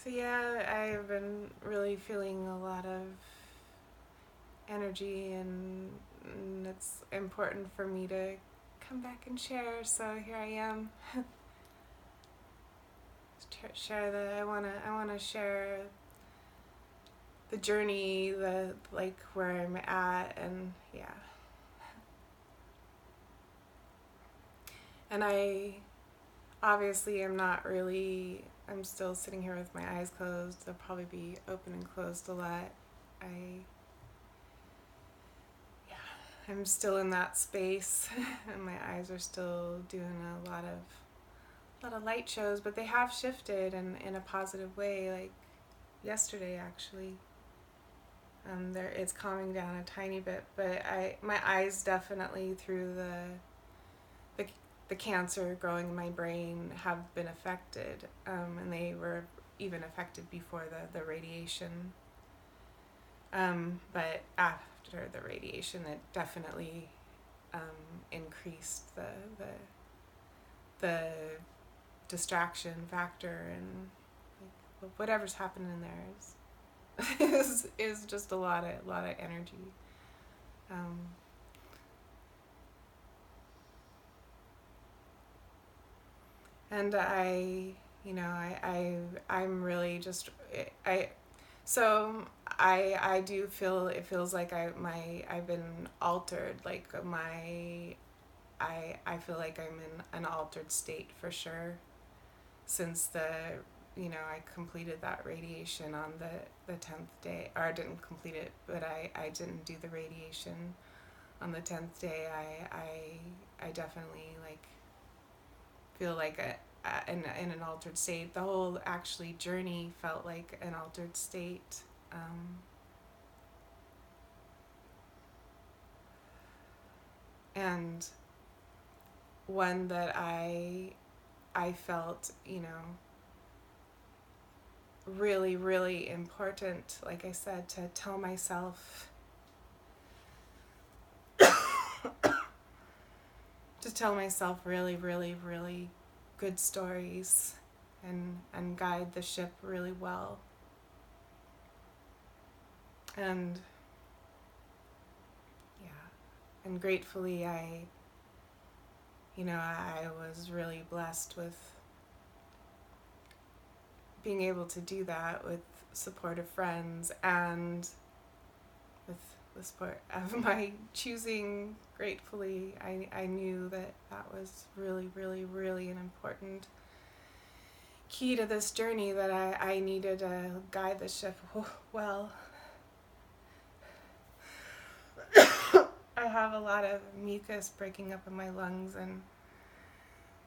So yeah, I've been really feeling a lot of energy, and it's important for me to come back and share. So here I am. Share the I wanna share the journey, the like where I'm at, and yeah. And I obviously am not really. I'm still sitting here with my eyes closed. They'll probably be open and closed a lot. I I'm still in that space, and my eyes are still doing a lot of light shows, but they have shifted in a positive way. Like yesterday, actually, there it's calming down a tiny bit, but my eyes definitely through the the cancer growing in my brain have been affected, and they were even affected before the radiation. But after the radiation, it definitely increased the distraction factor, and like, whatever's happening in there is just a lot of energy. Um, and I'm really just I so I do feel it feels like I've been altered, like I feel like I'm in an altered state for sure since I completed that radiation on the 10th day, or I didn't complete it, but I didn't do the radiation on the 10th day. I definitely like feel like in an altered state. The whole actually journey felt like an altered state. And one that I felt, really, really important, like I said, to tell myself, really, really, really good stories, and guide the ship really well. And yeah, and gratefully I was really blessed with being able to do that with supportive friends and with the support of my choosing. Gratefully, I knew that was really, really, really an important key to this journey, that I needed to guide the ship well. I have a lot of mucus breaking up in my lungs and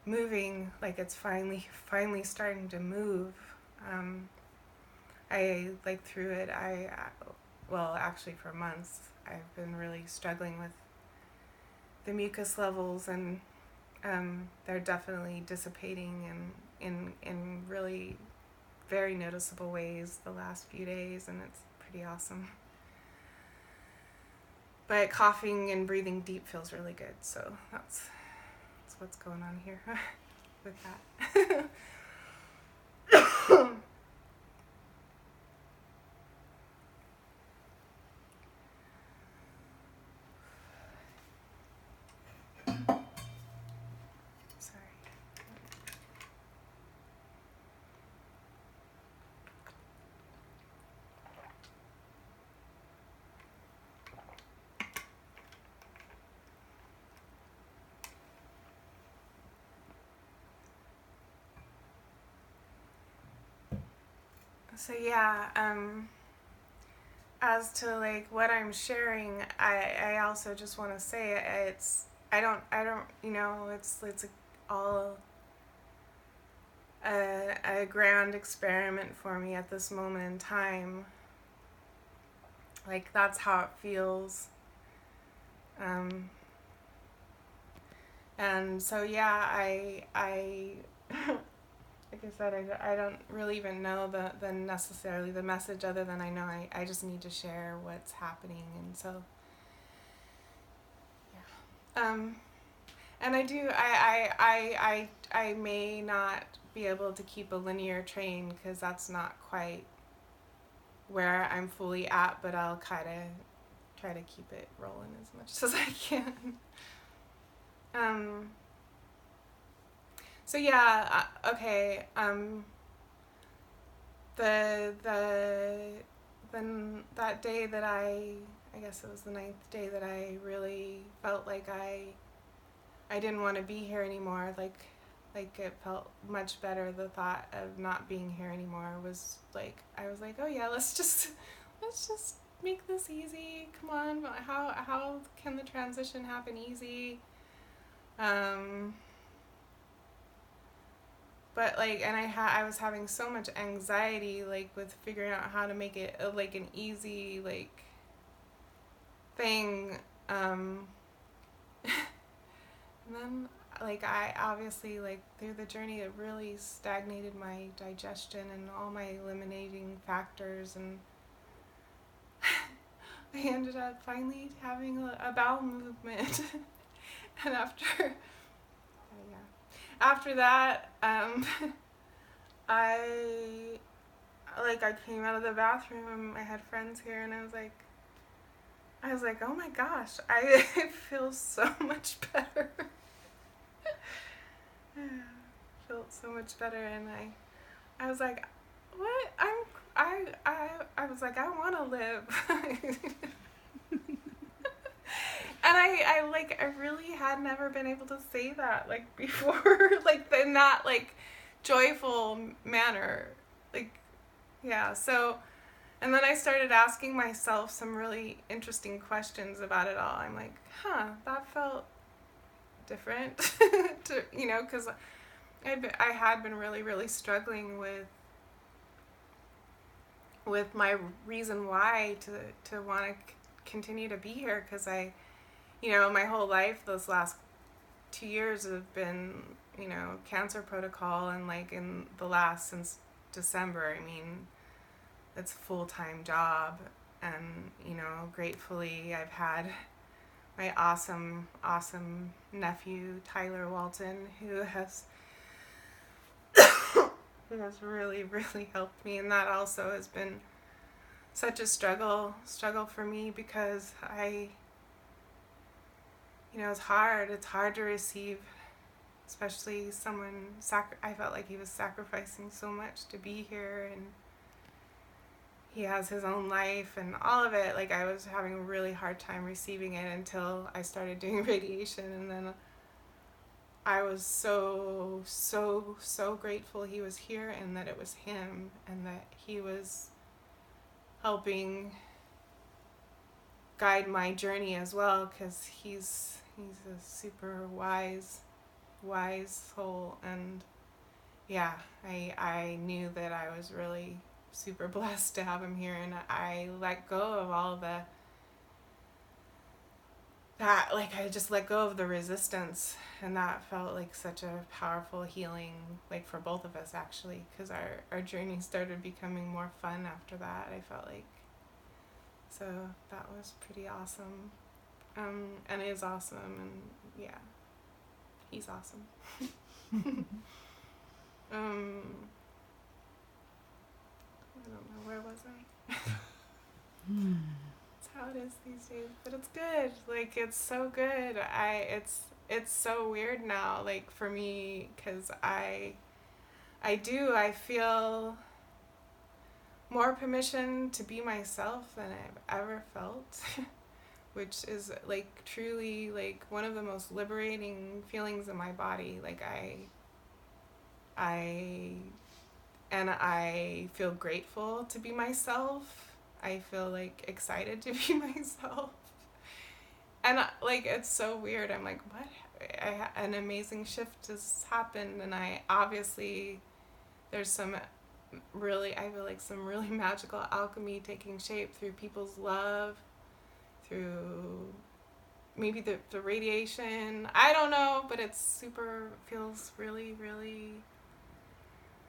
moving, like it's finally starting to move. I like through it. Well, actually for months I've been really struggling with the mucus levels, and they're definitely dissipating in really very noticeable ways the last few days, and it's pretty awesome. But coughing and breathing deep feels really good, so that's what's going on here with that. Sorry. So yeah, as to like what I'm sharing, I also just want to say it's I don't it's all a grand experiment for me at this moment in time. Like that's how it feels. And so yeah, I like I said, I don't really even know the necessarily the message, other than I know I just need to share what's happening. And so yeah, and I do I may not be able to keep a linear train because that's not quite where I'm fully at, but I'll kind of try to keep it rolling as much as I can. So yeah, okay. Then that day that I guess it was the 9th day that I really felt like I didn't want to be here anymore. Like it felt much better. The thought of not being here anymore was like, I was like, oh yeah, let's just make this easy. Come on, how can the transition happen easy? But like, and I was having so much anxiety, like with figuring out how to make it like an easy like thing. And then like I obviously like through the journey it really stagnated my digestion and all my eliminating factors, and I ended up finally having a bowel movement. And after that, I came out of the bathroom and I had friends here, and I was like, oh my gosh, I feel so much better. Felt so much better, and I was like, what? I was like, I want to live. And I really had never been able to say that like before, like in that like joyful manner, like yeah. So, and then I started asking myself some really interesting questions about it all. I'm like, that felt different, to because I had been really really struggling with my reason why to want to continue to be here, because my whole life, those last 2 years have been, cancer protocol, and like in the last, since December, I mean, it's a full-time job, and, gratefully I've had my awesome, awesome nephew, Tyler Walton, who has really, really helped me, and that also has been such a struggle for me, because it's hard to receive, especially someone, I felt like he was sacrificing so much to be here, and he has his own life and all of it. Like, I was having a really hard time receiving it until I started doing radiation, and then I was so, so, so grateful he was here, and that it was him, and that he was helping guide my journey as well, because he's a super wise soul, and yeah, I knew that I was really super blessed to have him here, and I let go of all I just let go of the resistance, and that felt like such a powerful healing, like for both of us actually, because our journey started becoming more fun after that, I felt like. So that was pretty awesome. And it is awesome, and yeah, he's awesome. I don't know, where was I? It's how it is these days, but it's good. Like, it's so good. It's so weird now, like for me, because I feel more permission to be myself than I've ever felt. Which is like truly like one of the most liberating feelings in my body. Like I feel grateful to be myself. I feel like excited to be myself. And like, it's so weird. I'm like, what? An amazing shift has happened, and I obviously there's some I feel like some really magical alchemy taking shape through people's love, through maybe the radiation, I don't know, but it's feels really, really,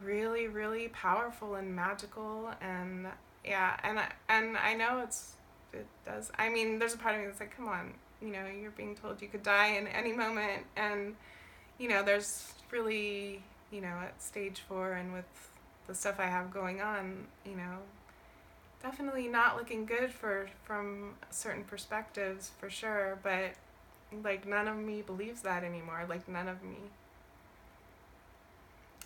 really, really powerful and magical, and yeah, and I know it does. I mean, there's a part of me that's like, come on, you're being told you could die in any moment, and there's really, at stage 4 and with the stuff I have going on, definitely not looking good from certain perspectives for sure, but like none of me believes that anymore. Like none of me.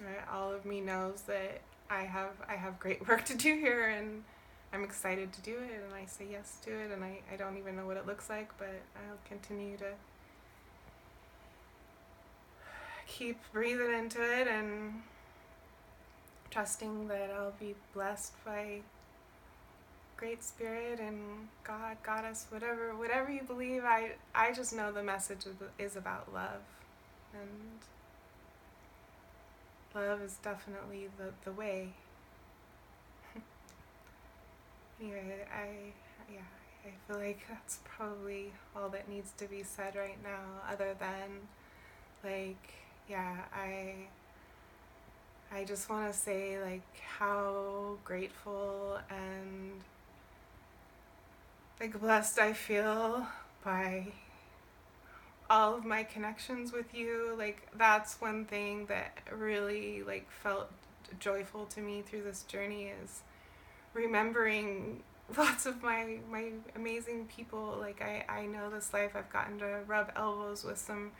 Right? All of me knows that I have great work to do here, and I'm excited to do it, and I say yes to it, and I don't even know what it looks like, but I'll continue to keep breathing into it and trusting that I'll be blessed by Great Spirit and God, Goddess, whatever you believe. I just know the message is about love, and love is definitely the way. Anyway, I feel like that's probably all that needs to be said right now, other than like, yeah, I just want to say like how grateful and like blessed I feel by all of my connections with you. Like that's one thing that really like felt joyful to me through this journey, is remembering lots of my amazing people. Like I know this life I've gotten to rub elbows with some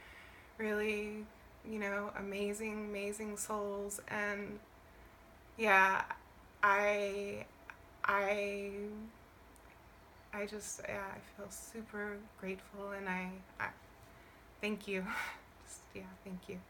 really, amazing souls, and yeah, I I I just, yeah, I feel super grateful, and I thank you. Just, yeah, thank you.